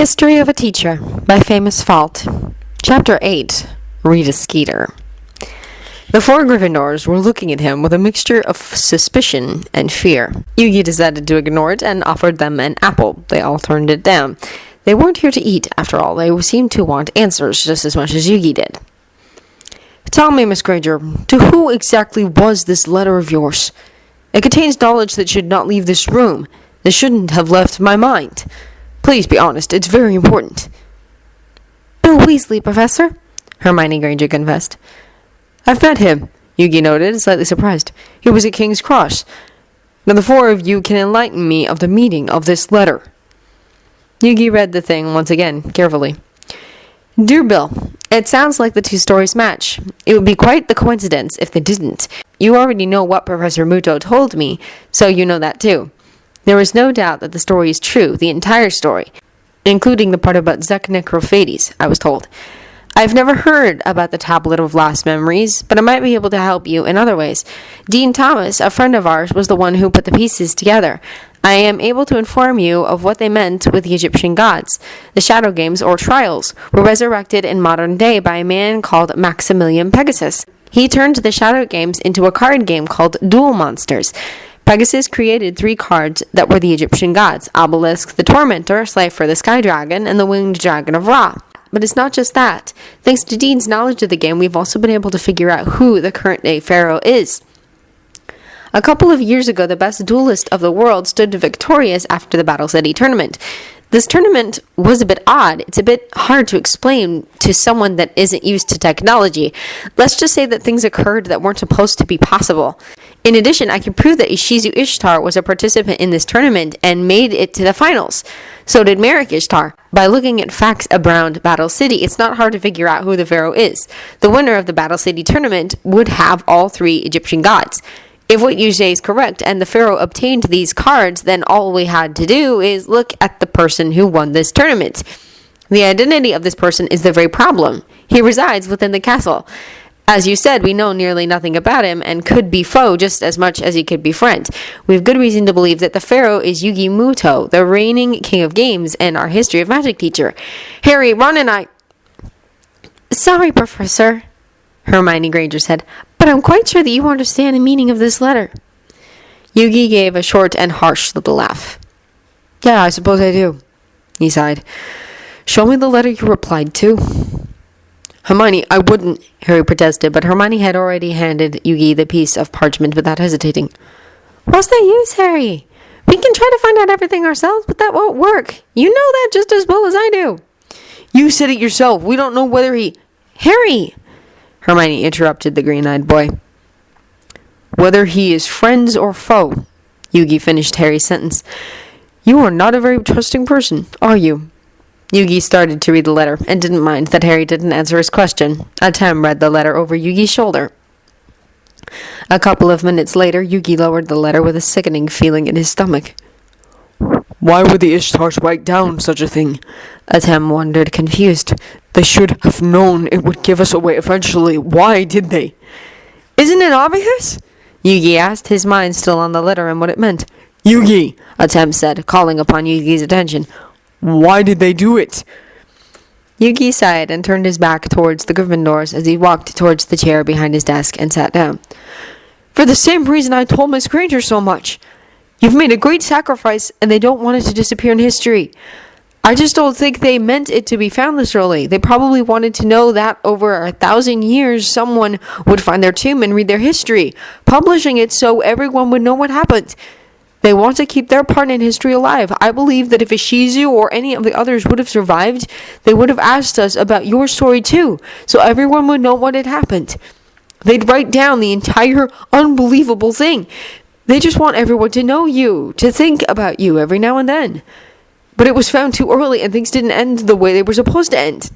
History of a Teacher by Famous Fault. Chapter 8. Rita Skeeter. The four Gryffindors were looking at him with a mixture of suspicion and fear. Yugi decided to ignore it and offered them an apple. They all turned it down. They weren't here to eat, after all. They seemed to want answers just as much as Yugi did. Tell me, Miss Granger, to who exactly was this letter of yours? It contains knowledge that should not leave this room. This shouldn't have left my mind. Please be honest, it's very important. Bill Weasley, Professor, Hermione Granger confessed. I've met him, Yugi noted, slightly surprised. He was at King's Cross. Now the four of you can enlighten me of the meaning of this letter. Yugi read the thing once again, carefully. Dear Bill, it sounds like the two stories match. It would be quite the coincidence if they didn't. You already know what Professor Muto told me, so you know that too. There is no doubt that the story is true, the entire story, including the part about Zek Necrophates, I was told. I've never heard about the Tablet of Lost Memories, but I might be able to help you in other ways. Dean Thomas, a friend of ours, was the one who put the pieces together. I am able to inform you of what they meant with the Egyptian gods. The Shadow Games, or Trials, were resurrected in modern day by a man called Maximilian Pegasus. He turned the Shadow Games into a card game called Duel Monsters. Pegasus created 3 cards that were the Egyptian gods: Obelisk the Tormentor, Slifer the Sky Dragon, and the Winged Dragon of Ra. But it's not just that. Thanks to Dean's knowledge of the game, we've also been able to figure out who the current-day pharaoh is. A couple of years ago, the best duelist of the world stood victorious after the Battle City tournament. This tournament was a bit odd. It's a bit hard to explain to someone that isn't used to technology. Let's just say that things occurred that weren't supposed to be possible. In addition, I can prove that Ishizu Ishtar was a participant in this tournament and made it to the finals. So did Merrick Ishtar. By looking at facts around Battle City, it's not hard to figure out who the pharaoh is. The winner of the Battle City tournament would have all 3 Egyptian gods. If what you say is correct and the pharaoh obtained these cards, then all we had to do is look at the person who won this tournament. The identity of this person is the very problem. He resides within the castle. As you said, we know nearly nothing about him and could be foe just as much as he could be friend. We have good reason to believe that the pharaoh is Yugi Muto, the reigning king of games and our history of magic teacher. Harry, Ron, and I... Sorry, Professor, Hermione Granger said, but I'm quite sure that you understand the meaning of this letter. Yugi gave a short and harsh little laugh. Yeah, I suppose I do, he sighed. Show me the letter you replied to. Hermione, I wouldn't, Harry protested, but Hermione had already handed Yugi the piece of parchment without hesitating. What's the use, Harry? We can try to find out everything ourselves, but that won't work. You know that just as well as I do. You said it yourself. We don't know whether he... Harry! Hermione interrupted the green-eyed boy. Whether he is friends or foe, Yugi finished Harry's sentence. You are not a very trusting person, are you? Yugi started to read the letter, and didn't mind that Harry didn't answer his question. Atem read the letter over Yugi's shoulder. A couple of minutes later, Yugi lowered the letter with a sickening feeling in his stomach. Why would the Ishtars write down such a thing? Atem wondered, confused. They should have known it would give us away eventually. Why did they? Isn't it obvious? Yugi asked, his mind still on the letter and what it meant. Yugi, Atem said, calling upon Yugi's attention. Why did they do it? Yugi sighed and turned his back towards the Gryffindors as he walked towards the chair behind his desk and sat down. For the same reason I told Miss Granger so much. You've made a great sacrifice, and they don't want it to disappear in history. I just don't think they meant it to be found this early. They probably wanted to know that over 1,000 years someone would find their tomb and read their history, publishing it so everyone would know what happened. They want to keep their part in history alive. I believe that if Ishizu or any of the others would have survived, they would have asked us about your story too, so everyone would know what had happened. They'd write down the entire unbelievable thing. They just want everyone to know you, to think about you every now and then. But it was found too early and things didn't end the way they were supposed to end.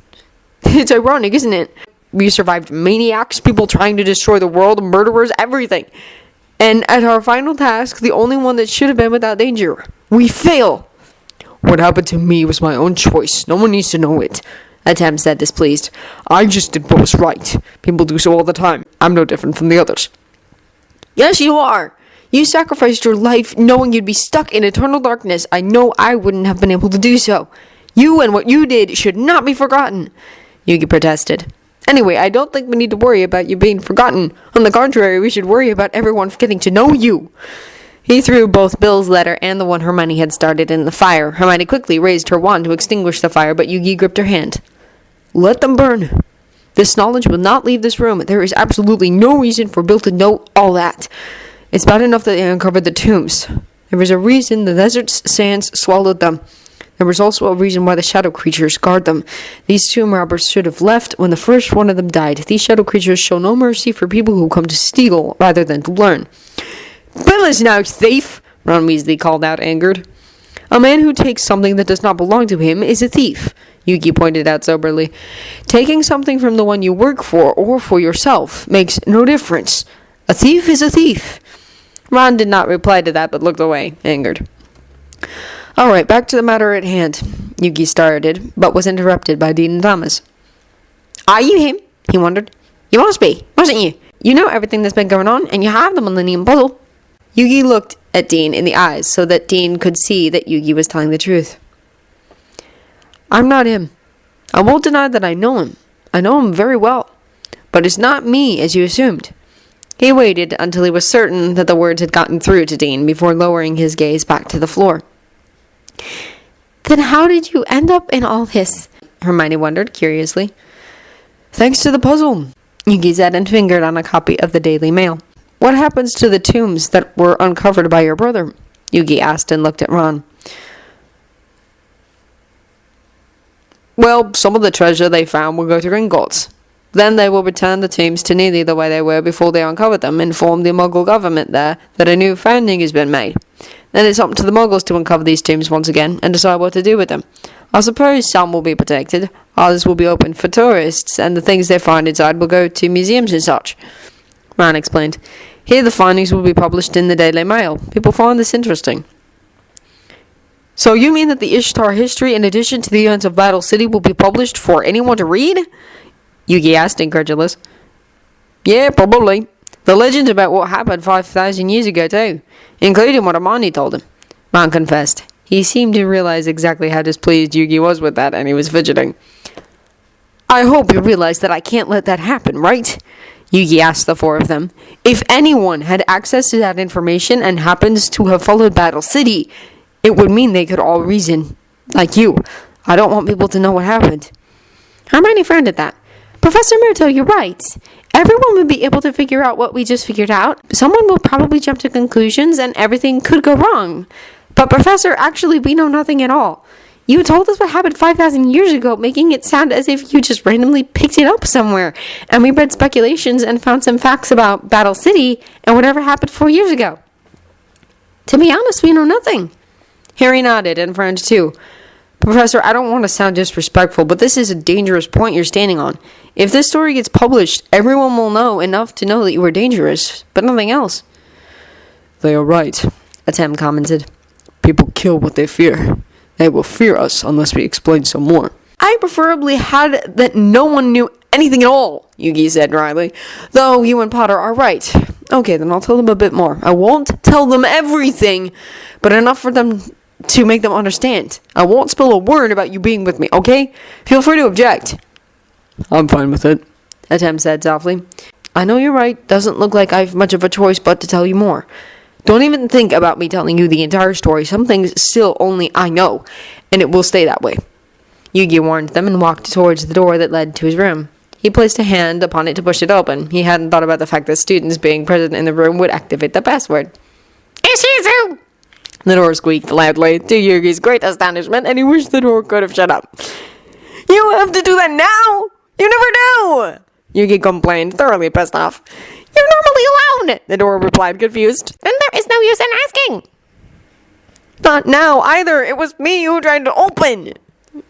It's ironic, isn't it? We survived maniacs, people trying to destroy the world, murderers, everything. And at our final task, the only one that should have been without danger, we fail. What happened to me was my own choice. No one needs to know it, Atem said, displeased. I just did what was right. People do so all the time. I'm no different from the others. Yes, you are. You sacrificed your life knowing you'd be stuck in eternal darkness. I know I wouldn't have been able to do so. You and what you did should not be forgotten, Yugi protested. Anyway, I don't think we need to worry about you being forgotten. On the contrary, we should worry about everyone getting to know you. He threw both Bill's letter and the one Hermione had started in the fire. Hermione quickly raised her wand to extinguish the fire, but Yugi gripped her hand. Let them burn. This knowledge will not leave this room. There is absolutely no reason for Bill to know all that. It's bad enough that they uncovered the tombs. There was a reason the desert's sands swallowed them. There was also a reason why the shadow creatures guard them. These tomb robbers should have left when the first one of them died. These shadow creatures show no mercy for people who come to steal rather than to learn. Bill is no thief, Ron Weasley called out, angered. A man who takes something that does not belong to him is a thief, Yugi pointed out soberly. Taking something from the one you work for or for yourself makes no difference. A thief is a thief. Ron did not reply to that, but looked away, angered. All right, back to the matter at hand, Yugi started, but was interrupted by Dean and Thomas. Are you him? He wondered. You must be, mustn't you? You know everything that's been going on, and you have the Millennium Puzzle. Yugi looked at Dean in the eyes so that Dean could see that Yugi was telling the truth. I'm not him. I won't deny that I know him. I know him very well. But it's not me, as you assumed. He waited until he was certain that the words had gotten through to Dean before lowering his gaze back to the floor. Then how did you end up in all this? Hermione wondered curiously. Thanks to the puzzle, Yugi said and fingered on a copy of the Daily Mail. What happens to the tombs that were uncovered by your brother? Yugi asked and looked at Ron. Well, some of the treasure they found will go to Gringotts. Then they will return the tombs to nearly the way they were before they uncovered them, and inform the Muggle government there that a new finding has been made. Then it's up to the Muggles to uncover these tombs once again and decide what to do with them. I suppose some will be protected, others will be open for tourists, and the things they find inside will go to museums and such. Ron explained. Here the findings will be published in the Daily Mail. People find this interesting. So you mean that the Ishtar history, in addition to the events of Battle City, will be published for anyone to read? Yugi asked, incredulous. Yeah, probably. The legends about what happened 5,000 years ago, too, including what Hermione told him, Ron confessed. He seemed to realize exactly how displeased Yugi was with that, and he was fidgeting. I hope you realize that I can't let that happen, right? Yugi asked the four of them. If anyone had access to that information and happens to have followed Battle City, it would mean they could all reason, like you. I don't want people to know what happened. Hermione frowned at that. Professor Myrtle, you're right. Everyone would be able to figure out what we just figured out. Someone will probably jump to conclusions and everything could go wrong. But Professor, actually we know nothing at all. You told us what happened 5,000 years ago, making it sound as if you just randomly picked it up somewhere. And we read speculations and found some facts about Battle City and whatever happened 4 years ago. To be honest, we know nothing. Harry nodded and frowned too. Professor, I don't want to sound disrespectful, but this is a dangerous point you're standing on. If this story gets published, everyone will know enough to know that you were dangerous, but nothing else. They are right, Atem commented. People kill what they fear. They will fear us unless we explain some more. I preferably had that no one knew anything at all, Yugi said dryly. Though you and Potter are right. Okay, then I'll tell them a bit more. I won't tell them everything, but enough for them to make them understand. I won't spill a word about you being with me, okay? Feel free to object. I'm fine with it, Atem said softly. I know you're right. Doesn't look like I've much of a choice but to tell you more. Don't even think about me telling you the entire story. Some things still only I know, and it will stay that way. Yugi warned them and walked towards the door that led to his room. He placed a hand upon it to push it open. He hadn't thought about the fact that students being present in the room would activate the password. Ishizu! The door squeaked loudly, to Yugi's great astonishment, and he wished the door could have shut up. You have to do that now! You never do! Yugi complained, thoroughly pissed off. You're normally alone, the door replied, confused. Then there is no use in asking. Not now, either. It was me who tried to open.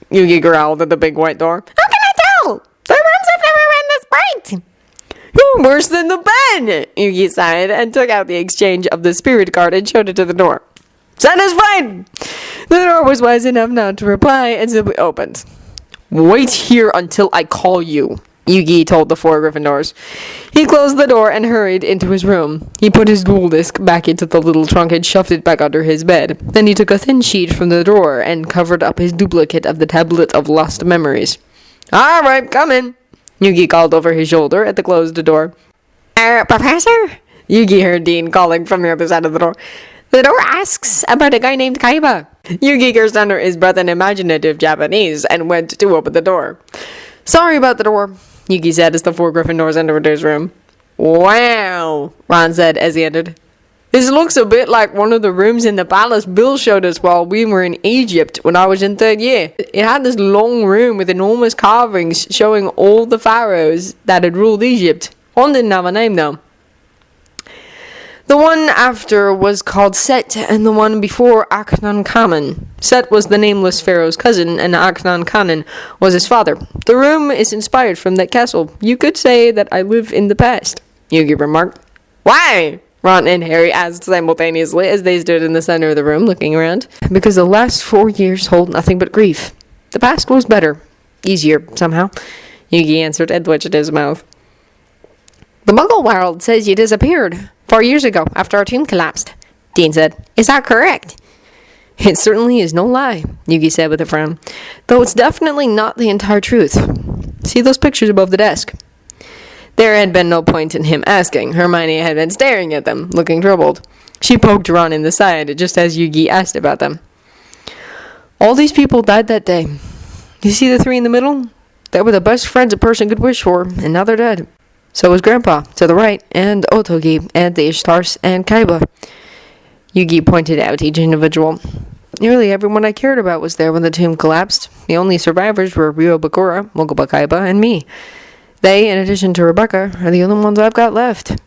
Yugi growled at the big white door. How can I tell? The rooms have never been this bright. You're worse than the bed, Yugi sighed, and took out the exchange of the spirit card and showed it to the door. Satisfied! The door was wise enough not to reply and simply opened. Wait here until I call you, Yugi told the 4 Gryffindors. He closed the door and hurried into his room. He put his duel disk back into the little trunk and shoved it back under his bed. Then he took a thin sheet from the drawer and covered up his duplicate of the Tablet of Lost Memories. "All right, come in," Yugi called over his shoulder at the closed door. Professor?" Yugi heard Dean calling from the other side of the door. "The door asks about a guy named Kaiba." Yugi cursed under his breath in imaginative Japanese and went to open the door. "Sorry about the door," Yugi said as the 4 Gryffindors entered his room. "Wow," Ron said as he entered. "This looks a bit like one of the rooms in the palace Bill showed us while we were in Egypt when I was in 3rd year. It had this long room with enormous carvings showing all the pharaohs that had ruled Egypt. One didn't have a name though. The one after was called Set, and the one before Akhenaten. Set was the nameless pharaoh's cousin, and Akhenaten was his father. The room is inspired from that castle. You could say that I live in the past," Yugi remarked. "Why?" Ron and Harry asked simultaneously as they stood in the center of the room looking around. "Because the last 4 years hold nothing but grief. The past was better. Easier, somehow," Yugi answered and twitched his mouth. "The Muggle world says you disappeared 4 years ago, after our tomb collapsed," Dean said. "Is that correct?" "It certainly is no lie," Yugi said with a frown. "Though it's definitely not the entire truth. See those pictures above the desk?" There had been no point in him asking. Hermione had been staring at them, looking troubled. She poked Ron in the side, just as Yugi asked about them. "All these people died that day. You see the 3 in the middle? They were the best friends a person could wish for, and now they're dead. So was Grandpa, to the right, and Otogi, and the Ishtars, and Kaiba." Yugi pointed out each individual. "Nearly everyone I cared about was there when the tomb collapsed. The only survivors were Ryobakura, Mogoba Kaiba, and me. They, in addition to Rebecca, are the only ones I've got left."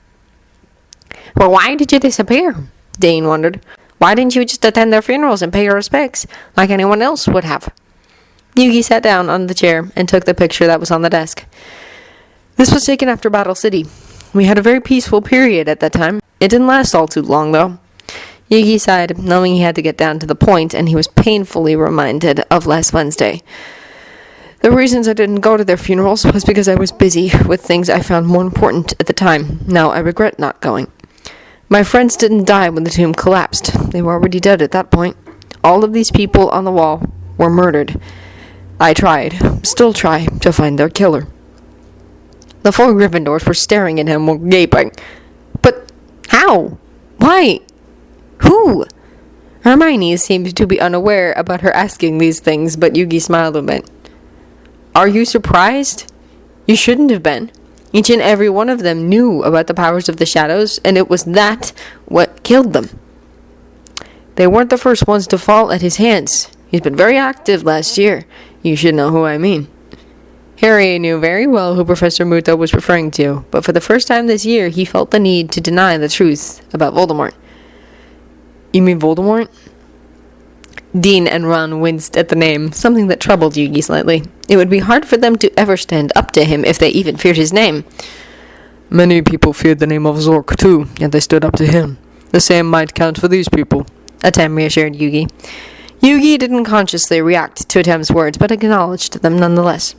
"Well, why did you disappear?" Dean wondered. "Why didn't you just attend their funerals and pay your respects, like anyone else would have?" Yugi sat down on the chair and took the picture that was on the desk. "This was taken after Battle City. We had a very peaceful period at that time. It didn't last all too long, though." Yugi sighed, knowing he had to get down to the point, and he was painfully reminded of last Wednesday. "The reasons I didn't go to their funerals was because I was busy with things I found more important at the time. Now I regret not going. My friends didn't die when the tomb collapsed. They were already dead at that point. All of these people on the wall were murdered. I still try, to find their killer." The 4 Gryffindors were staring at him while gaping. "But how? Why? Who?" Hermione seemed to be unaware about her asking these things, but Yugi smiled a bit. "Are you surprised? You shouldn't have been. Each and every one of them knew about the powers of the shadows, and it was what killed them. They weren't the first ones to fall at his hands. He's been very active last year. You should know who I mean." Harry knew very well who Professor Muto was referring to, but for the first time this year, he felt the need to deny the truth about Voldemort. "You mean Voldemort?" Dean and Ron winced at the name, something that troubled Yugi slightly. It would be hard for them to ever stand up to him if they even feared his name. "Many people feared the name of Zork, too, yet they stood up to him. The same might count for these people," Atem reassured Yugi. Yugi didn't consciously react to Atem's words, but acknowledged them nonetheless.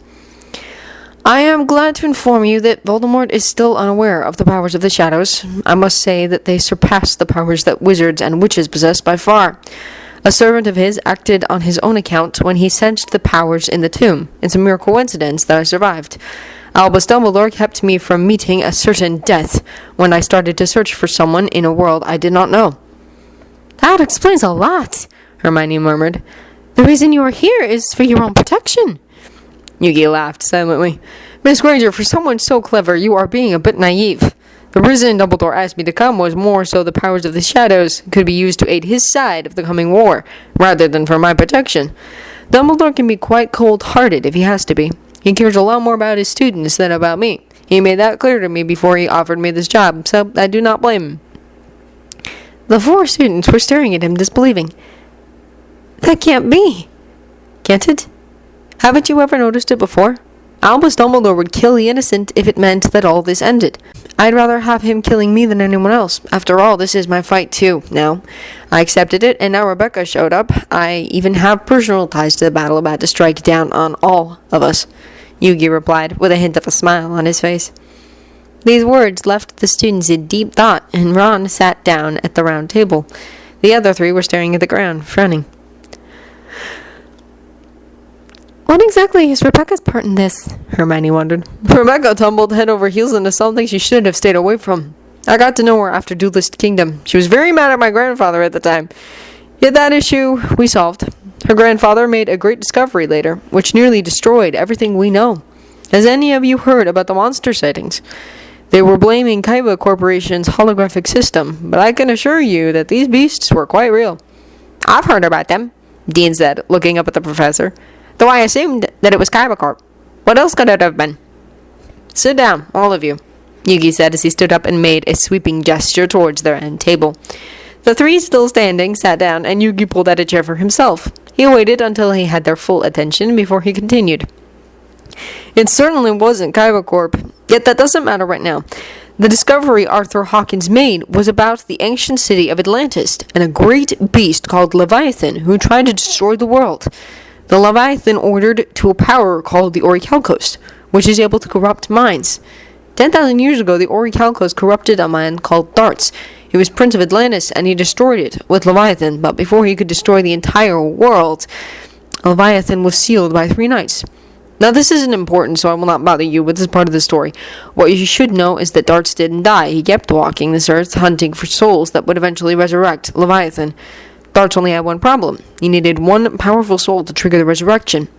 "I am glad to inform you that Voldemort is still unaware of the powers of the shadows. I must say that they surpass the powers that wizards and witches possess by far. A servant of his acted on his own account when he sensed the powers in the tomb. It's a mere coincidence that I survived. Albus Dumbledore kept me from meeting a certain death when I started to search for someone in a world I did not know." "That explains a lot," Hermione murmured. "The reason you are here is for your own protection." Yugi laughed silently. "Miss Granger, for someone so clever, you are being a bit naive. The reason Dumbledore asked me to come was more so the powers of the shadows could be used to aid his side of the coming war, rather than for my protection. Dumbledore can be quite cold-hearted if he has to be. He cares a lot more about his students than about me. He made that clear to me before he offered me this job, so I do not blame him." The 4 students were staring at him, disbelieving. "That can't be." "Can't it? Haven't you ever noticed it before? Albus Dumbledore would kill the innocent if it meant that all this ended. I'd rather have him killing me than anyone else. After all, this is my fight too, now. I accepted it, and now Rebecca showed up. I even have personal ties to the battle about to strike down on all of us." Yugi replied, with a hint of a smile on his face. These words left the students in deep thought, and Ron sat down at the round table. The other three were staring at the ground, frowning. What exactly is Rebecca's part in this? Hermione wondered. Rebecca tumbled head over heels into something she should have stayed away from. I got to know her after Duelist Kingdom. She was very mad at my grandfather at the time. Yet that issue we solved. Her grandfather made a great discovery later, which nearly destroyed everything we know. Has any of you heard about the monster sightings? They were blaming Kaiba Corporation's holographic system, but I can assure you that these beasts were quite real. I've heard about them, Dean said, looking up at the professor, though I assumed that it was Kaiba Corp. What else could it have been? Sit down, all of you, Yugi said as he stood up and made a sweeping gesture towards their end table. The three still standing sat down, and Yugi pulled out a chair for himself. He waited until he had their full attention before he continued. It certainly wasn't Kaiba Corp, yet that doesn't matter right now. The discovery Arthur Hawkins made was about the ancient city of Atlantis and a great beast called Leviathan who tried to destroy the world. The Leviathan ordered to a power called the Orichalcos, which is able to corrupt minds. 10,000 years ago, the Orichalcos corrupted a man called Darts. He was Prince of Atlantis, and he destroyed it with Leviathan, but before he could destroy the entire world, Leviathan was sealed by 3 knights. Now, this isn't important, so I will not bother you with this part of the story. What you should know is that Darts didn't die. He kept walking this earth, hunting for souls that would eventually resurrect Leviathan. Darts only had one problem. He needed one powerful soul to trigger the resurrection.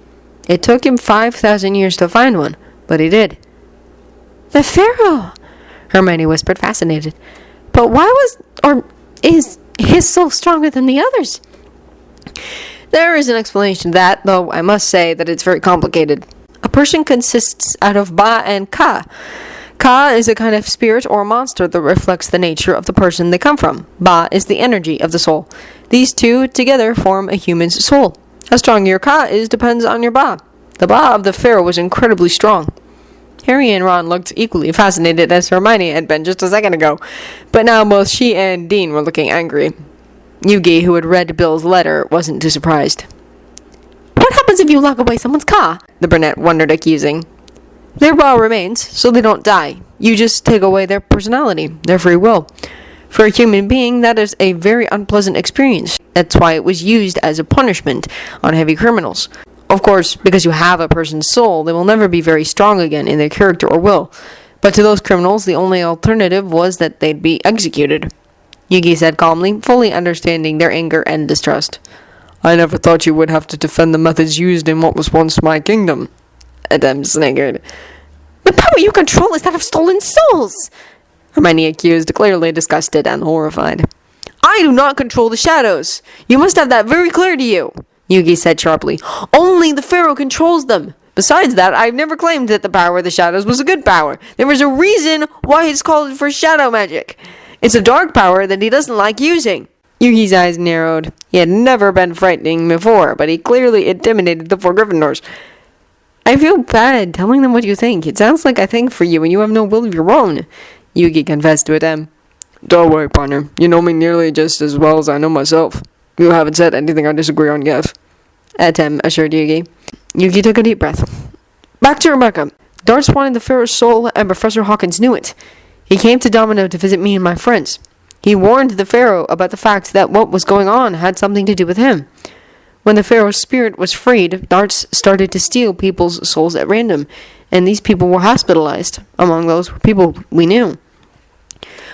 It took him 5,000 years to find one, but he did. The Pharaoh, Hermione whispered, fascinated. But is his soul stronger than the others? There is an explanation to that, though I must say that it's very complicated. A person consists out of Ba and Ka. Ka is a kind of spirit or monster that reflects the nature of the person they come from. Ba is the energy of the soul. These two together form a human's soul. How strong your Ka is depends on your Ba. The Ba of the Pharaoh was incredibly strong. Harry and Ron looked equally fascinated as Hermione had been just a second ago, but now both she and Dean were looking angry. Yugi, who had read Bill's letter, wasn't too surprised. What happens if you lock away someone's Ka? The brunette wondered, accusing. Their Ba remains, so they don't die. You just take away their personality, their free will. For a human being, that is a very unpleasant experience. That's why it was used as a punishment on heavy criminals. Of course, because you have a person's soul, they will never be very strong again in their character or will. But to those criminals, the only alternative was that they'd be executed. Yugi said calmly, fully understanding their anger and distrust. I never thought you would have to defend the methods used in what was once my kingdom. Adam sniggered. The power you control is that of stolen souls, Hermione accused, clearly disgusted and horrified. I do not control the shadows. You must have that very clear to you, Yugi said sharply. Only the Pharaoh controls them. Besides that, I've never claimed that the power of the shadows was a good power. There was a reason why it's called for shadow magic. It's a dark power that he doesn't like using. Yugi's eyes narrowed. He had never been frightening before, but he clearly intimidated the 4 Gryffindors. I feel bad telling them what you think. It sounds like I think for you and you have no will of your own, Yugi confessed to Adam. Don't worry, partner. You know me nearly just as well as I know myself. You haven't said anything I disagree on yet, Atem assured Yugi. Yugi took a deep breath. Back to Rebecca. Darts wanted the Pharaoh's soul, and Professor Hawkins knew it. He came to Domino to visit me and my friends. He warned the Pharaoh about the fact that what was going on had something to do with him. When the Pharaoh's spirit was freed, Darts started to steal people's souls at random, and these people were hospitalized. Among those were people we knew.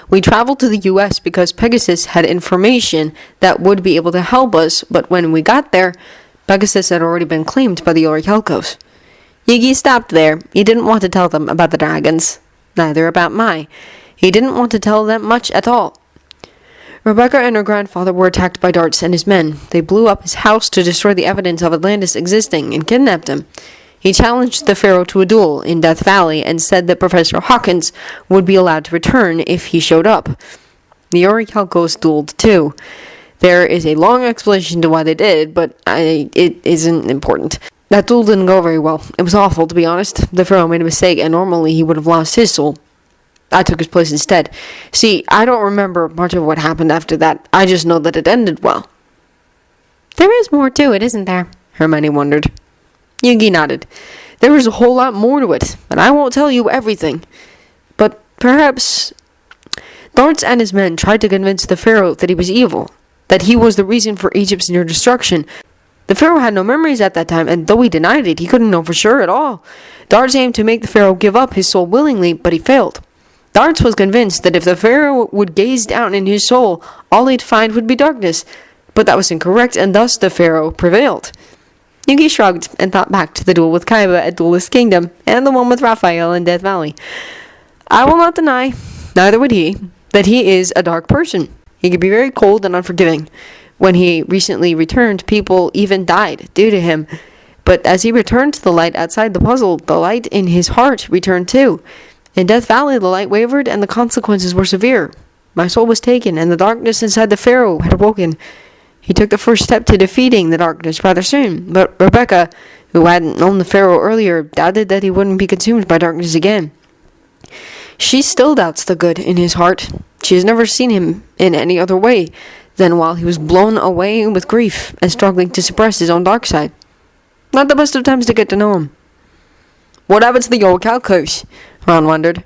We traveled to the U.S. because Pegasus had information that would be able to help us, but when we got there, Pegasus had already been claimed by the Orichalcos. Yugi stopped there. He didn't want to tell them about the dragons. Neither about Mai. He didn't want to tell them much at all. Rebecca and her grandfather were attacked by Darts and his men. They blew up his house to destroy the evidence of Atlantis existing and kidnapped him. He challenged the Pharaoh to a duel in Death Valley and said that Professor Hawkins would be allowed to return if he showed up. The Orichalcos dueled too. There is a long explanation to why they did, but it isn't important. That duel didn't go very well. It was awful, to be honest. The Pharaoh made a mistake, and normally he would have lost his soul. I took his place instead. See, I don't remember much of what happened after that. I just know that it ended well. There is more to it, isn't there? Hermione wondered. Yugi nodded. There is a whole lot more to it, and I won't tell you everything. But perhaps Darts and his men tried to convince the Pharaoh that he was evil, that he was the reason for Egypt's near destruction. The Pharaoh had no memories at that time, and though he denied it, he couldn't know for sure at all. Darts aimed to make the Pharaoh give up his soul willingly, but he failed. Darts was convinced that if the Pharaoh would gaze down in his soul, all he'd find would be darkness. But that was incorrect, and thus the Pharaoh prevailed. Yugi shrugged and thought back to the duel with Kaiba at Duelist Kingdom, and the one with Raphael in Death Valley. I will not deny, neither would he, that he is a dark person. He could be very cold and unforgiving. When he recently returned, people even died due to him. But as he returned to the light outside the puzzle, the light in his heart returned too. In Death Valley, the light wavered and the consequences were severe. My soul was taken, and the darkness inside the Pharaoh had awoken. He took the first step to defeating the darkness rather soon, but Rebecca, who hadn't known the Pharaoh earlier, doubted that he wouldn't be consumed by darkness again. She still doubts the good in his heart. She has never seen him in any other way than while he was blown away with grief and struggling to suppress his own dark side. Not the best of times to get to know him. What happened to the old Calcos? Ron wondered.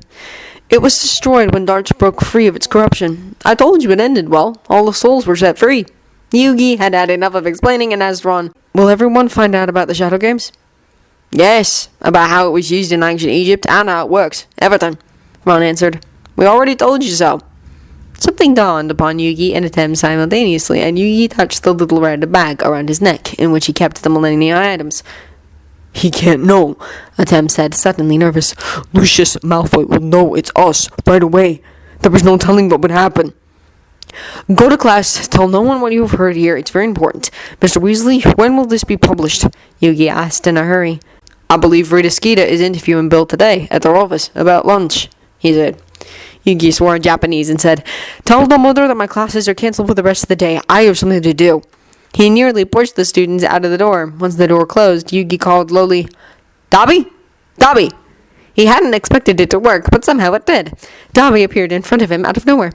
It was destroyed when Darts broke free of its corruption. I told you it ended well. All the souls were set free. Yugi had had enough of explaining and asked Ron, will everyone find out about the Shadow Games? Yes, about how it was used in ancient Egypt and how it works. Everything, Ron answered. We already told you so. Something dawned upon Yugi and Atem simultaneously, and Yugi touched the little red bag around his neck, in which he kept the Millennium items. He can't know, Atem said, suddenly nervous. Lucius Malfoy will know it's us right away. There was no telling what would happen. Go to class, tell no one what you have heard here, it's very important. Mr. Weasley, when will this be published? Yugi asked in a hurry. I believe Rita Skeeter is interviewing Bill today at their office about lunch, he said. Yugi swore in Japanese and said, tell the mother that my classes are cancelled for the rest of the day. I have something to do. He nearly pushed the students out of the door. Once the door closed, Yugi called lowly, Dobby? Dobby! He hadn't expected it to work, but somehow it did. Dobby appeared in front of him out of nowhere.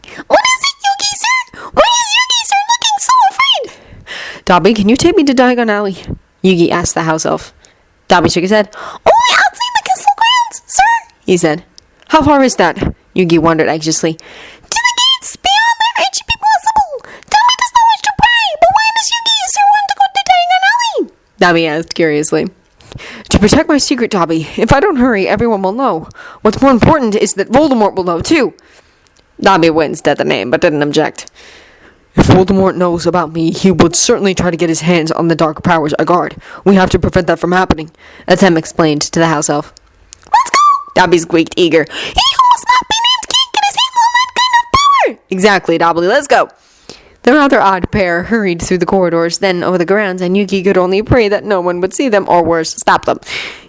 What is it, Yugi, sir? Why is Yugi, sir, looking so afraid? Dobby, can you take me to Diagon Alley? Yugi asked the house elf. Dobby shook his head. Only outside the castle grounds, sir, he said. How far is that? Yugi wondered anxiously. To the gates! Beyond there it should be possible! Dobby does not wish to pry, but why does Yugi, sir, want to go to Diagon Alley? Dobby asked curiously. To protect my secret, Dobby. If I don't hurry, everyone will know. What's more important is that Voldemort will know, too. Dobby winced at the name, but didn't object. If Voldemort knows about me, he would certainly try to get his hands on the dark powers I guard. We have to prevent that from happening, Atem explained to the house elf. Let's go! Dobby squeaked, eager. He who must not be named can't get his hands on that kind of power! Exactly, Dobby, let's go! The rather odd pair hurried through the corridors, then over the grounds, and Yugi could only pray that no one would see them, or worse, stop them.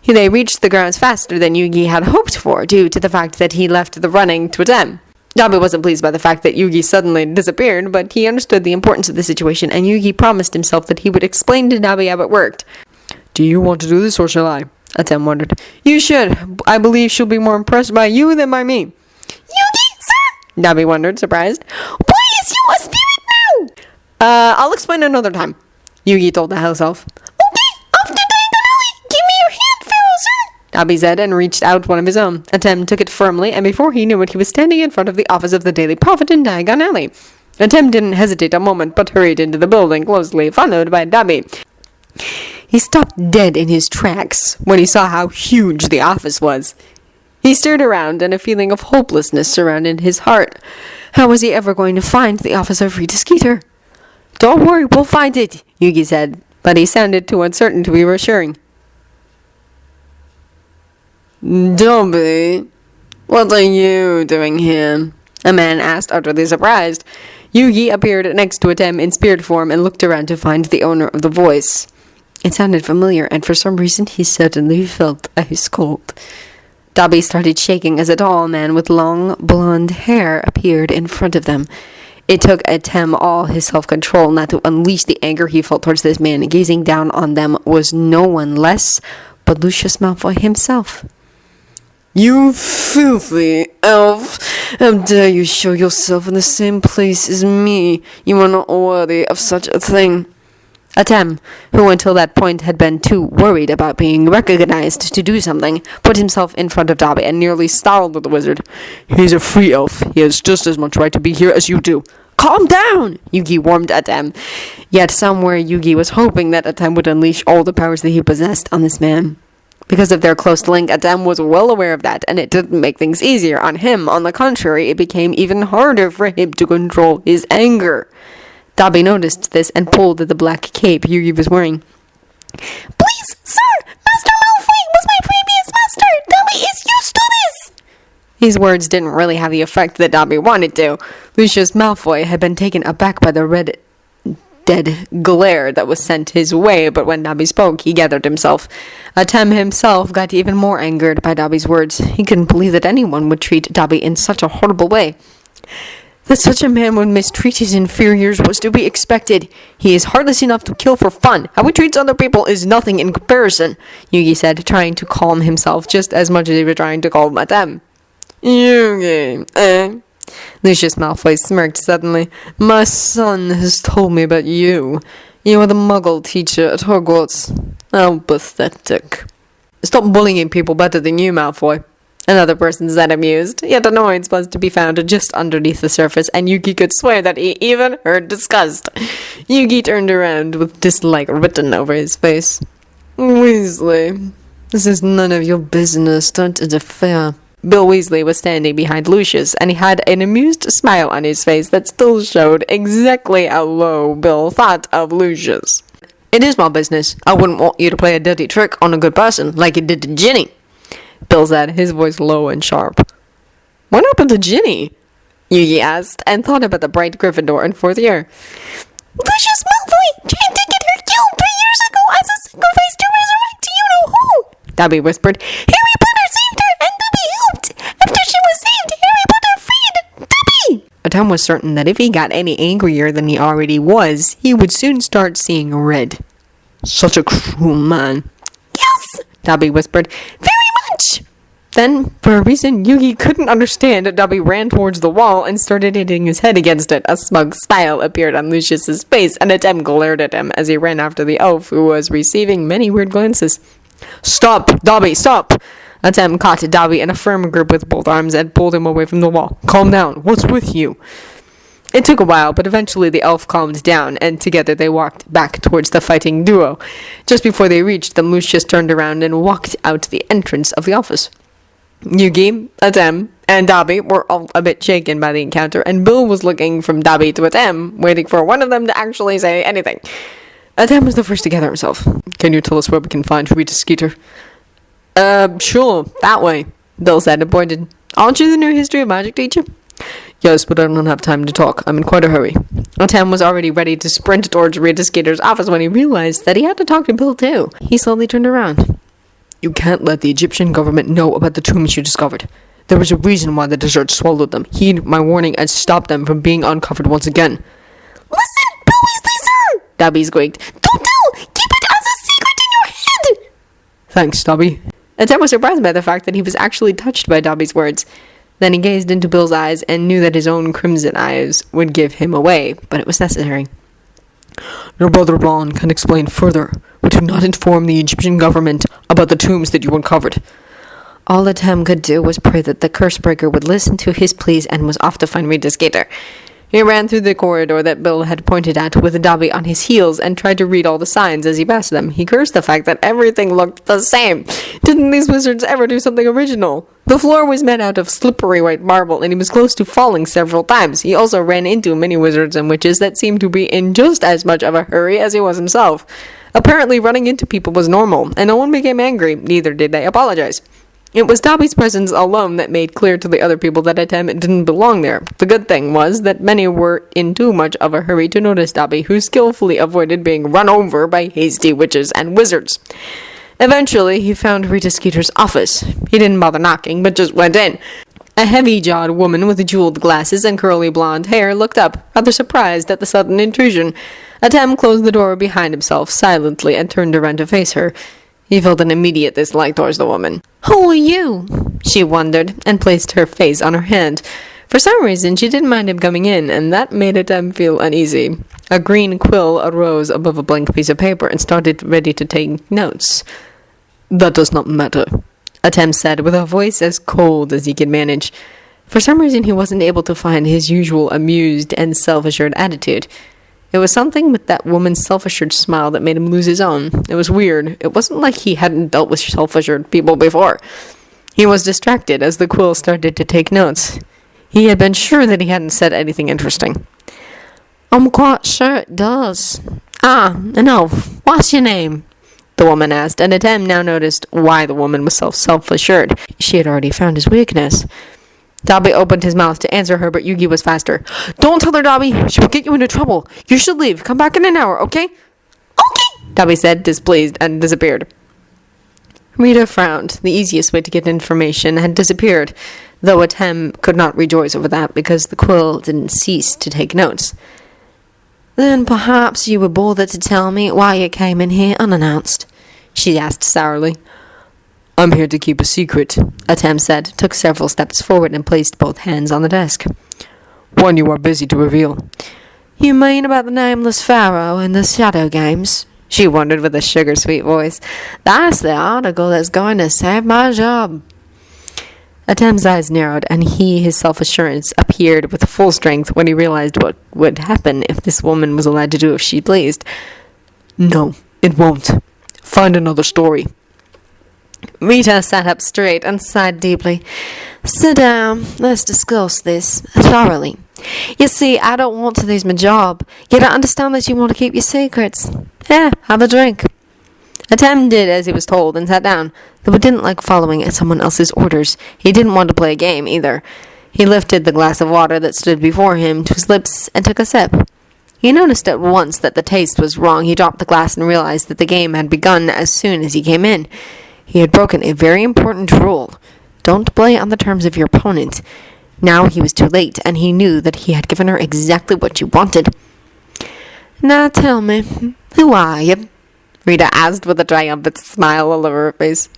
They reached the grounds faster than Yugi had hoped for, due to the fact that he left the running to Atem. Dobby wasn't pleased by the fact that Yugi suddenly disappeared, but he understood the importance of the situation, and Yugi promised himself that he would explain to Dobby how it worked. Do you want to do this, or shall I? Atem wondered. You should. I believe she'll be more impressed by you than by me. Yugi, sir? Dobby wondered, surprised. Why is you a spirit now? I'll explain another time, Yugi told the house elf. Okay, off to Diagon Alley. Give me your hand, Pharaoh, sir. Dobby said, and reached out one of his own. Atem took it firmly, and before he knew it, he was standing in front of the office of the Daily Prophet in Diagon Alley. Atem didn't hesitate a moment, but hurried into the building, closely followed by Dobby. He stopped dead in his tracks when he saw how huge the office was. He stared around, and a feeling of hopelessness surrounded his heart. How was he ever going to find the office of Rita Skeeter? Don't worry, we'll find it, Yugi said, but he sounded too uncertain to be reassuring. Dobby, what are you doing here? A man asked, utterly surprised. Yugi appeared next to Atem in spirit form and looked around to find the owner of the voice. It sounded familiar, and for some reason he suddenly felt ice cold. Dobby started shaking as a tall man with long, blonde hair appeared in front of them. It took Atem all his self-control not to unleash the anger he felt towards this man. Gazing down on them was no one less but Lucius Malfoy himself. You filthy elf! How dare you show yourself in the same place as me? You are not worthy of such a thing. Atem, who until that point had been too worried about being recognized to do something, put himself in front of Dobby and nearly snarled at the wizard. "He's a free elf. He has just as much right to be here as you do." "Calm down!" Yugi warned Atem. Yet somewhere Yugi was hoping that Atem would unleash all the powers that he possessed on this man. Because of their close link, Atem was well aware of that, and it didn't make things easier on him. On the contrary, it became even harder for him to control his anger. Dobby noticed this and pulled at the black cape Yugi was wearing. "Please, sir! Master Malfoy was my previous master! Dobby is used to this!" These words didn't really have the effect that Dobby wanted to. Lucius Malfoy had been taken aback by the red dead glare that was sent his way, but when Dobby spoke, he gathered himself. Atem himself got even more angered by Dobby's words. He couldn't believe that anyone would treat Dobby in such a horrible way. That such a man would mistreat his inferiors was to be expected. He is heartless enough to kill for fun. How he treats other people is nothing in comparison, Yugi said, trying to calm himself just as much as he was trying to calm Atem. "Yugi, Lucius Malfoy smirked suddenly. "My son has told me about you. You are the Muggle teacher at Hogwarts. How pathetic." "Stop bullying people better than you, Malfoy," another person said, amused. Yet annoyance was to be found just underneath the surface, and Yugi could swear that he even heard disgust. Yugi turned around with dislike written over his face. "Weasley, this is none of your business. Don't interfere." Bill Weasley was standing behind Lucius, and he had an amused smile on his face that still showed exactly how low Bill thought of Lucius. "It is my business. I wouldn't want you to play a dirty trick on a good person like you did to Ginny," Bill said, his voice low and sharp. "What happened to Ginny?" Yugi asked, and thought about the bright Gryffindor in fourth year. "Lucius Malfoy tried to get her killed 3 years ago as a sacrifice to resurrect you-know-who," Dobby whispered. "Harry Potter saved her, and Dobby helped. After she was saved, Harry Potter freed Dobby." Atem was certain that if he got any angrier than he already was, he would soon start seeing red. "Such a cruel man." "Yes," Dobby whispered. "Very much." Then, for a reason Yugi couldn't understand, Dobby ran towards the wall and started hitting his head against it. A smug smile appeared on Lucius's face, and Atem glared at him as he ran after the elf, who was receiving many weird glances. "Stop, Dobby, stop!" Atem caught Dobby in a firm grip with both arms and pulled him away from the wall. "Calm down. What's with you?" It took a while, but eventually the elf calmed down, and together they walked back towards the fighting duo. Just before they reached them, Lucius turned around and walked out the entrance of the office. Yugi, Atem, and Dobby were all a bit shaken by the encounter, and Bill was looking from Dobby to Atem, waiting for one of them to actually say anything. Atem was the first to gather himself. "Can you tell us where we can find Rita Skeeter?" Sure, that way," Bill said and pointed. "Aren't you the new history of magic teacher?" "Yes, but I don't have time to talk. I'm in quite a hurry." Atem was already ready to sprint towards Rita Skeeter's office when he realized that he had to talk to Bill too. He slowly turned around. "You can't let the Egyptian government know about the tombs you discovered. There was a reason why the desert swallowed them. Heed my warning and stop them from being uncovered once again." "Listen, Bill Weasley, sir!" Dobby squeaked. "Don't tell! Keep it as a secret in your head!" "Thanks, Dobby." Atem was surprised by the fact that he was actually touched by Dobby's words. Then he gazed into Bill's eyes and knew that his own crimson eyes would give him away, but it was necessary. "Your brother Ron can explain further, but do not inform the Egyptian government about the tombs that you uncovered." All Atem could do was pray that the Cursebreaker would listen to his pleas and was off to find Rita Skeeter. He ran through the corridor that Bill had pointed at with Dobby on his heels and tried to read all the signs as he passed them. He cursed the fact that everything looked the same. Didn't these wizards ever do something original? The floor was made out of slippery white marble, and he was close to falling several times. He also ran into many wizards and witches that seemed to be in just as much of a hurry as he was himself. Apparently, running into people was normal, and no one became angry, neither did they apologize. It was Dobby's presence alone that made clear to the other people that Atem didn't belong there. The good thing was that many were in too much of a hurry to notice Dobby, who skillfully avoided being run over by hasty witches and wizards. Eventually, he found Rita Skeeter's office. He didn't bother knocking, but just went in. A heavy-jawed woman with jeweled glasses and curly blonde hair looked up, rather surprised at the sudden intrusion. Atem closed the door behind himself silently and turned around to face her. He felt an immediate dislike towards the woman. "Who are you?" she wondered, and placed her face on her hand. For some reason, she didn't mind him coming in, and that made Atem feel uneasy. A green quill arose above a blank piece of paper and started ready to take notes. "That does not matter," Atem said, with a voice as cold as he could manage. For some reason, he wasn't able to find his usual amused and self-assured attitude. It was something with that woman's self-assured smile that made him lose his own. It was weird. It wasn't like he hadn't dealt with self-assured people before. He was distracted as the quill started to take notes. He had been sure that he hadn't said anything interesting. "I'm quite sure it does." "Ah, no. What's your name?" the woman asked, and Atem now noticed why the woman was so self-assured. She had already found his weakness. Dobby opened his mouth to answer her, but Yugi was faster. "Don't tell her, Dobby. She will get you into trouble. You should leave. Come back in an hour, okay?" "Okay," Dobby said, displeased, and disappeared. Rita frowned. The easiest way to get information had disappeared, though Atem could not rejoice over that because the quill didn't cease to take notes. "Then perhaps you were bothered to tell me why you came in here unannounced?" she asked sourly. "I'm here to keep a secret," Atem said, took several steps forward and placed both hands on the desk. "One you are busy to reveal." "You mean about the nameless pharaoh and the shadow games?" she wondered with a sugar-sweet voice. "That's the article that's going to save my job." Atem's eyes narrowed, and his self-assurance appeared with full strength when he realized what would happen if this woman was allowed to do as she pleased. "No, it won't. Find another story." Rita sat up straight and sighed deeply. "Sit down. Let's discuss this thoroughly. You see, I don't want to lose my job. Yet I understand that you want to keep your secrets. Here, have a drink." Atem did as he was told and sat down, though he didn't like following someone else's orders. He didn't want to play a game either. He lifted the glass of water that stood before him to his lips and took a sip. He noticed at once that the taste was wrong. He dropped the glass and realized that the game had begun as soon as he came in. He had broken a very important rule. Don't play on the terms of your opponent. Now he was too late, and he knew that he had given her exactly what she wanted. "Now tell me, who are you?" Rita asked with a triumphant smile all over her face.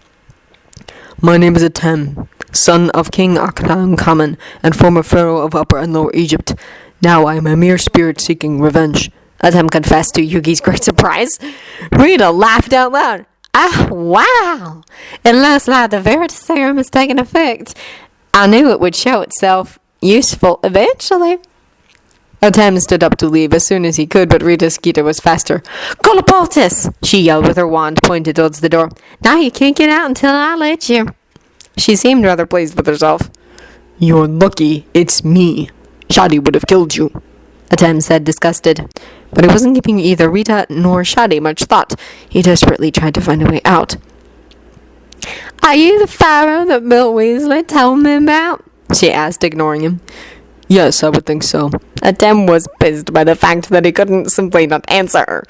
"My name is Atem, son of King Akhenaten and former pharaoh of Upper and Lower Egypt. Now I am a mere spirit seeking revenge," Atem confessed to Yugi's great surprise. Rita laughed out loud. "Ah, wow! It looks like the Verity serum has taken effect. I knew it would show itself useful eventually." Atem stood up to leave as soon as he could, but Rita Skeeter was faster. "Colloportus!" she yelled with her wand pointed towards the door. "Now you can't get out until I let you." She seemed rather pleased with herself. "You're lucky it's me. Shadi would have killed you," Atem said, disgusted. But he wasn't giving either Rita nor Shadi much thought. He desperately tried to find a way out. "Are you the pharaoh that Bill Weasley told me about?" she asked, ignoring him. "Yes, I would think so." Atem was pissed by the fact that he couldn't simply not answer her.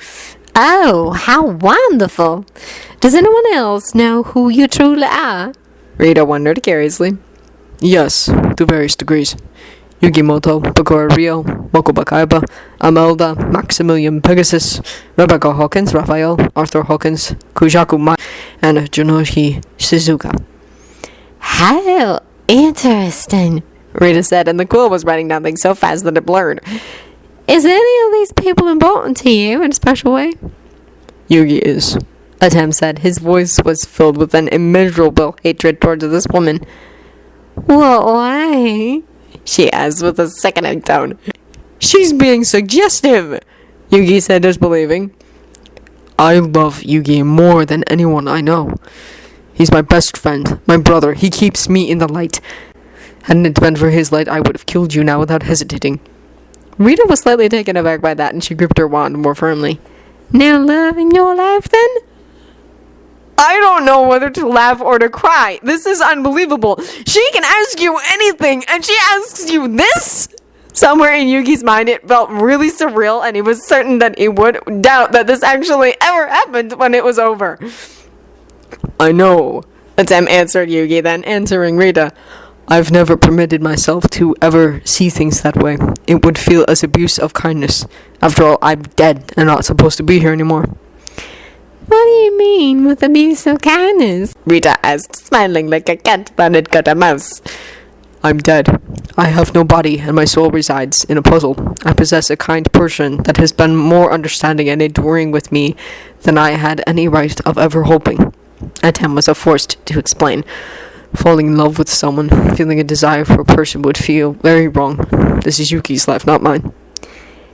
"Oh, how wonderful! Does anyone else know who you truly are?" Rita wondered curiously. "Yes, to various degrees. Yugimoto, Bakura Rio, Moko Bakaiba, Amelda, Maximilian Pegasus, Rebecca Hawkins, Raphael, Arthur Hawkins, Kujaku Mai, and Junoshi Shizuka." "How interesting," Rita said, and the quill was writing down things so fast that it blurred. "Is any of these people important to you in a special way?" "Yugi is," Atem said. His voice was filled with an immeasurable hatred towards this woman. "What way?" she asked with a sickening tone. "She's being suggestive," Yugi said, disbelieving. "I love Yugi more than anyone I know. He's my best friend, my brother. He keeps me in the light. Hadn't it been for his light, I would have killed you now without hesitating." Rita was slightly taken aback by that, and she gripped her wand more firmly. "Now love in your life, then?" I don't know whether to laugh or to cry. This is unbelievable. She can ask you anything, and she asks you this? Somewhere in Yugi's mind, it felt really surreal, and he was certain that he would doubt that this actually ever happened when it was over. "I know," Atem answered Yugi, then answering Rita. "I've never permitted myself to ever see things that way. It would feel as abuse of kindness. After all, I'm dead and not supposed to be here anymore." "What do you mean with abuse of kindness?" Rita asked, smiling like a cat that had got a mouse. "I'm dead. I have no body, and my soul resides in a puzzle. I possess a kind person that has been more understanding and enduring with me than I had any right of ever hoping. Atem was forced to explain. Falling in love with someone, feeling a desire for a person would feel very wrong. This is Yuki's life, not mine.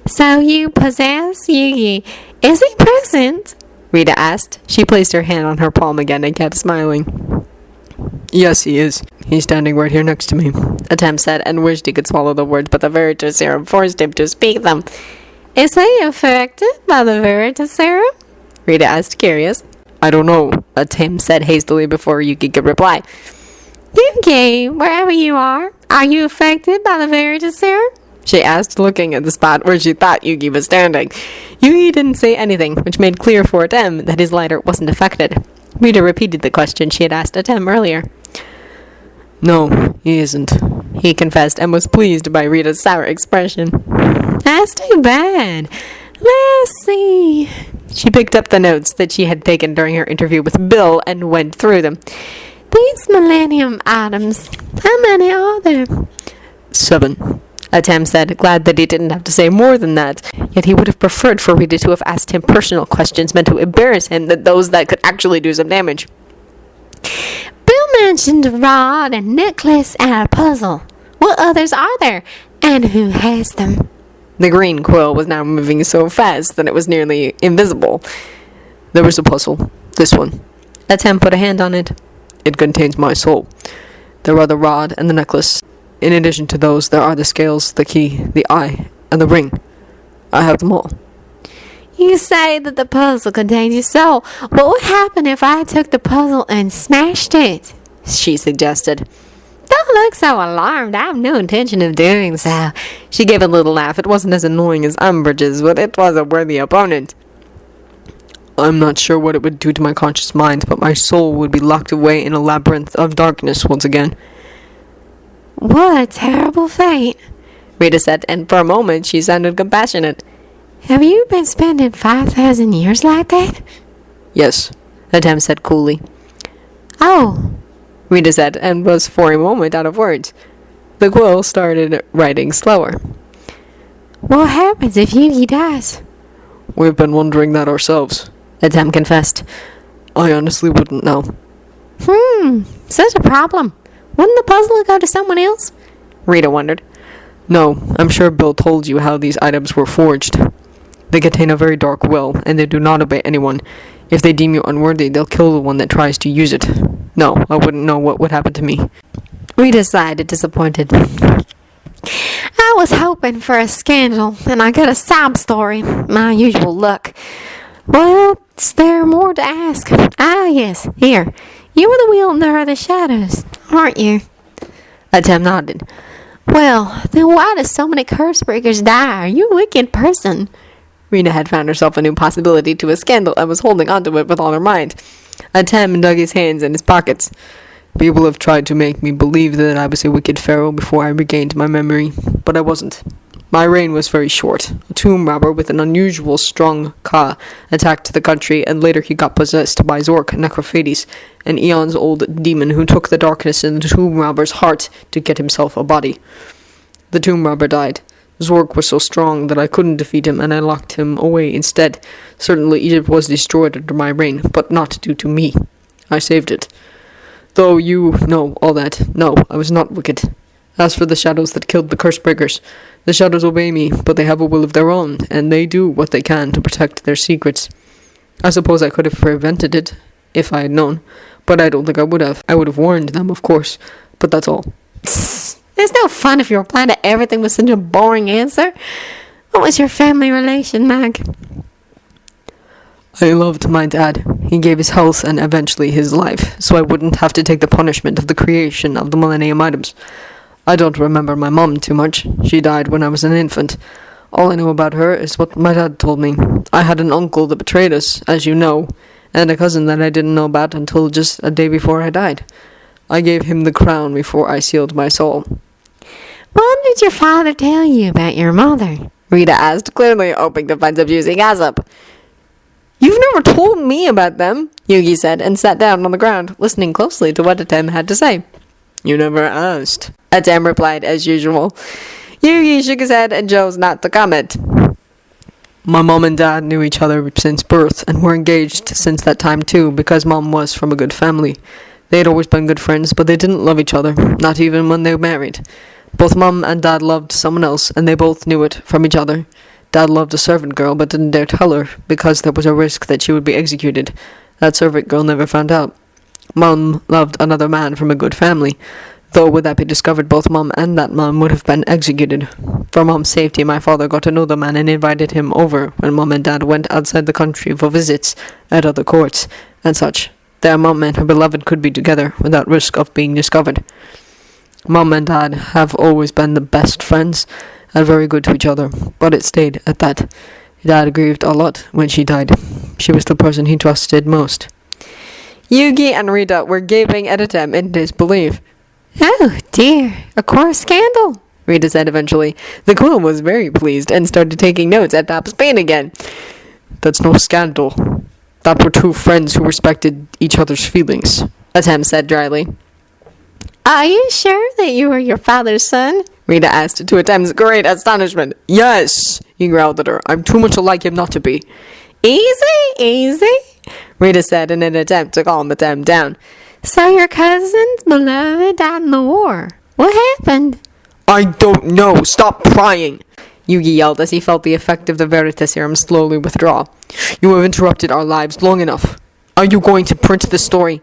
So you possess Yugi. Is he present? Rita asked. She placed her hand on her palm again and kept smiling. Yes, he is. He's standing right here next to me. Atem said, and wished he could swallow the words, but the Veritas Serum forced him to speak them. Is he affected by the Veritas Serum? Rita asked, curious. I don't know, Atem said hastily before Yuki could reply. Yuki, wherever you are you affected by the Veritas Serum? She asked, looking at the spot where she thought Yugi was standing. Yugi didn't say anything, which made clear for Atem that his lighter wasn't affected. Rita repeated the question she had asked Atem earlier. No, he isn't, he confessed, and was pleased by Rita's sour expression. That's too bad. Let's see. She picked up the notes that she had taken during her interview with Bill and went through them. These Millennium items, how many are there? 7. Atem said, glad that he didn't have to say more than that. Yet he would have preferred for Rita to have asked him personal questions meant to embarrass him than those that could actually do some damage. Bill mentioned a rod, a necklace, and a puzzle. What others are there? And who has them? The green quill was now moving so fast that it was nearly invisible. There was a puzzle. This one. Atem put a hand on it. It contains my soul. There are the rod and the necklace. In addition to those, there are the scales, the key, the eye, and the ring. I have them all. You say that the puzzle contains your soul. What would happen if I took the puzzle and smashed it? She suggested. Don't look so alarmed. I have no intention of doing so. She gave a little laugh. It wasn't as annoying as Umbridge's, but it was a worthy opponent. I'm not sure what it would do to my conscious mind, but my soul would be locked away in a labyrinth of darkness once again. What a terrible fate, Rita said, and for a moment she sounded compassionate. Have you been spending 5,000 years like that? Yes, Atem said coolly. Oh, Rita said, and was for a moment out of words. The quill started writing slower. What happens if Yugi dies? We've been wondering that ourselves, Atem confessed. I honestly wouldn't know. Such a problem. Wouldn't the puzzle go to someone else? Rita wondered. No, I'm sure Bill told you how these items were forged. They contain a very dark will, and they do not obey anyone. If they deem you unworthy, they'll kill the one that tries to use it. No, I wouldn't know what would happen to me. Rita sighed, disappointed. I was hoping for a scandal, and I got a sob story. My usual luck. Well, is there more to ask? Ah, yes, here. You were the wielder of the shadows, aren't you? Atem nodded. Well, then why do so many curse breakers die? Are you a wicked person? Rita had found herself a new possibility to a scandal and was holding onto it with all her might. Atem dug his hands in his pockets. People have tried to make me believe that I was a wicked pharaoh before I regained my memory, but I wasn't. My reign was very short. A tomb robber with an unusual strong Ka attacked the country, and later he got possessed by Zork Necrophates, an eons old demon who took the darkness in the tomb robber's heart to get himself a body. The tomb robber died. Zork was so strong that I couldn't defeat him, and I locked him away instead. Certainly Egypt was destroyed under my reign, but not due to me. I saved it. Though you know all that, no, I was not wicked. As for the shadows that killed the Cursebreakers, the shadows obey me, but they have a will of their own, and they do what they can to protect their secrets. I suppose I could have prevented it, if I had known, but I don't think I would have. I would have warned them, of course, but that's all. There's no fun if you reply to everything with such a boring answer. What was your family relation, Mag? I loved my dad. He gave his health and eventually his life, so I wouldn't have to take the punishment of the creation of the Millennium items. I don't remember my mom too much. She died when I was an infant. All I know about her is what my dad told me. I had an uncle that betrayed us, as you know, and a cousin that I didn't know about until just a day before I died. I gave him the crown before I sealed my soul. What did your father tell you about your mother? Rita asked, clearly hoping to find some juicy gossip. You've never told me about them, Yugi said, and sat down on the ground, listening closely to what Atem had to say. You never asked. Atem replied as usual. Yugi shook his head and chose not to comment. My mom and dad knew each other since birth and were engaged since that time too, because mom was from a good family. They had always been good friends, but they didn't love each other, not even when they married. Both mom and dad loved someone else, and they both knew it from each other. Dad loved a servant girl, but didn't dare tell her, because there was a risk that she would be executed. That servant girl never found out. Mom loved another man from a good family, though would that be discovered, both mom and that man would have been executed. For mom's safety, my father got to know the man and invited him over when mom and dad went outside the country for visits at other courts and such. There mom and her beloved could be together without risk of being discovered. Mom and dad have always been the best friends and very good to each other, but it stayed at that. Dad grieved a lot when she died. She was the person he trusted most. Yugi and Rita were gaping at Atem in disbelief. Oh, dear, a core scandal, Rita said eventually. The quill was very pleased and started taking notes at top speed again. That's no scandal. That were two friends who respected each other's feelings, Atem said dryly. Are you sure that you were your father's son? Rita asked, to Atem's great astonishment. Yes, he growled at her. I'm too much like him not to be. Easy, Rita said in an attempt to calm Atem down. So your cousin's beloved died in the war. What happened? I don't know. Stop prying. Yugi yelled as he felt the effect of the Veritaserum slowly withdraw. You have interrupted our lives long enough. Are you going to print the story?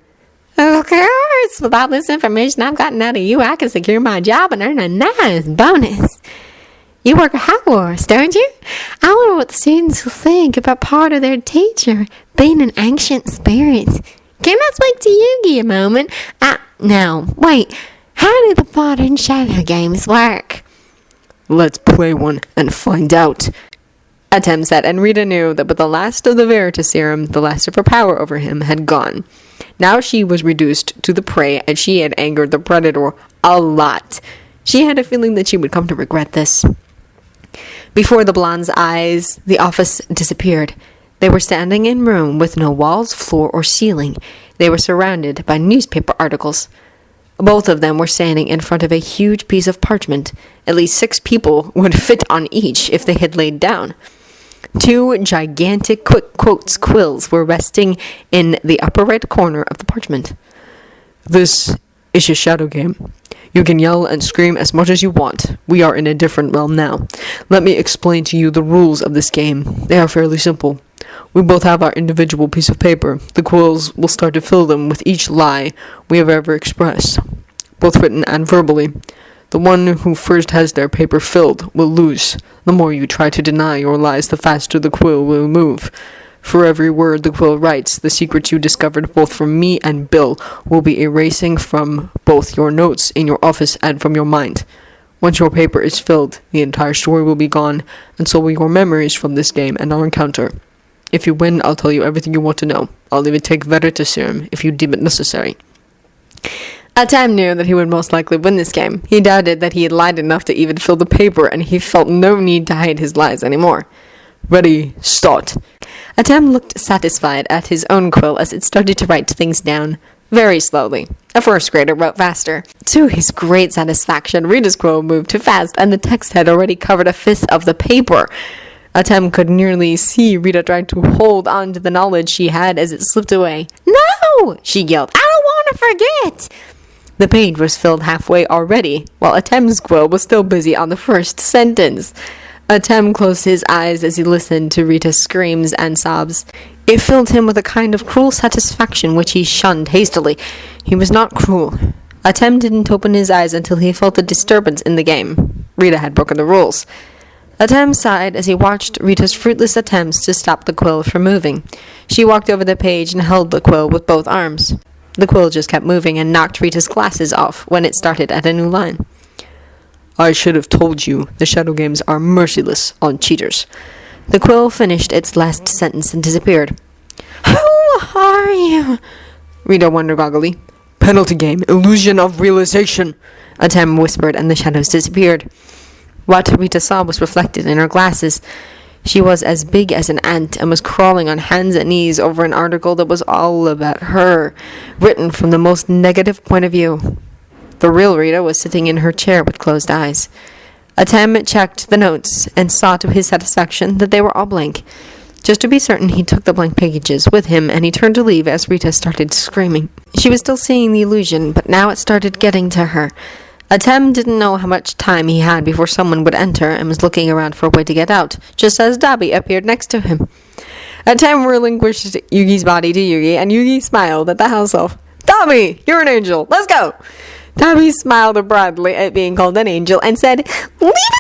Of course. With all this information I've gotten out of you, I can secure my job and earn a nice bonus. You work at Hogwarts, don't you? I wonder what the students will think about part of their teacher being an ancient spirit. Can I speak to Yugi a moment? No, wait. How do the modern shadow games work? Let's play one and find out, Atem said, and Rita knew that with the last of the Veritaserum, the last of her power over him had gone. Now she was reduced to the prey, and she had angered the predator a lot. She had a feeling that she would come to regret this. Before the blonde's eyes, the office disappeared. They were standing in a room with no walls, floor, or ceiling. They were surrounded by newspaper articles. Both of them were standing in front of a huge piece of parchment. At least 6 people would fit on each if they had laid down. 2 gigantic quills were resting in the upper right corner of the parchment. This is a shadow game. You can yell and scream as much as you want. We are in a different realm now. Let me explain to you the rules of this game. They are fairly simple. We both have our individual piece of paper. The quills will start to fill them with each lie we have ever expressed, both written and verbally. The one who first has their paper filled will lose. The more you try to deny your lies, the faster the quill will move. For every word the quill writes, the secrets you discovered both from me and Bill will be erasing from both your notes in your office and from your mind. Once your paper is filled, the entire story will be gone, and so will your memories from this game and our encounter. If you win, I'll tell you everything you want to know. I'll even take Veritaserum if you deem it necessary. Atem knew that he would most likely win this game. He doubted that he had lied enough to even fill the paper, and he felt no need to hide his lies anymore. Ready, start. Atem looked satisfied at his own quill as it started to write things down very slowly. A first grader wrote faster. To his great satisfaction, Rita's quill moved too fast, and the text had already covered 1/5 of the paper. Atem could nearly see Rita trying to hold on to the knowledge she had as it slipped away. No! She yelled. I don't want to forget! The page was filled halfway already, while Atem's quill was still busy on the first sentence. Atem closed his eyes as he listened to Rita's screams and sobs. It filled him with a kind of cruel satisfaction which he shunned hastily. He was not cruel. Atem didn't open his eyes until he felt a disturbance in the game. Rita had broken the rules. Atem sighed as he watched Rita's fruitless attempts to stop the quill from moving. She walked over the page and held the quill with both arms. The quill just kept moving and knocked Rita's glasses off when it started at a new line. I should have told you, the shadow games are merciless on cheaters. The quill finished its last sentence and disappeared. Who are you? Rita wondered goggily. Penalty game, illusion of realization, Atem whispered, and the shadows disappeared. What Rita saw was reflected in her glasses. She was as big as an ant and was crawling on hands and knees over an article that was all about her, written from the most negative point of view. The real Rita was sitting in her chair with closed eyes. Atem checked the notes and saw to his satisfaction that they were all blank. Just to be certain, he took the blank pages with him, and he turned to leave as Rita started screaming. She was still seeing the illusion, but now it started getting to her. Atem didn't know how much time he had before someone would enter and was looking around for a way to get out, just as Dabi appeared next to him. Atem relinquished Yugi's body to Yugi, and Yugi smiled at the house elf. "Dabi, you're an angel. Let's go!" Dabi smiled broadly at being called an angel and said, "Leave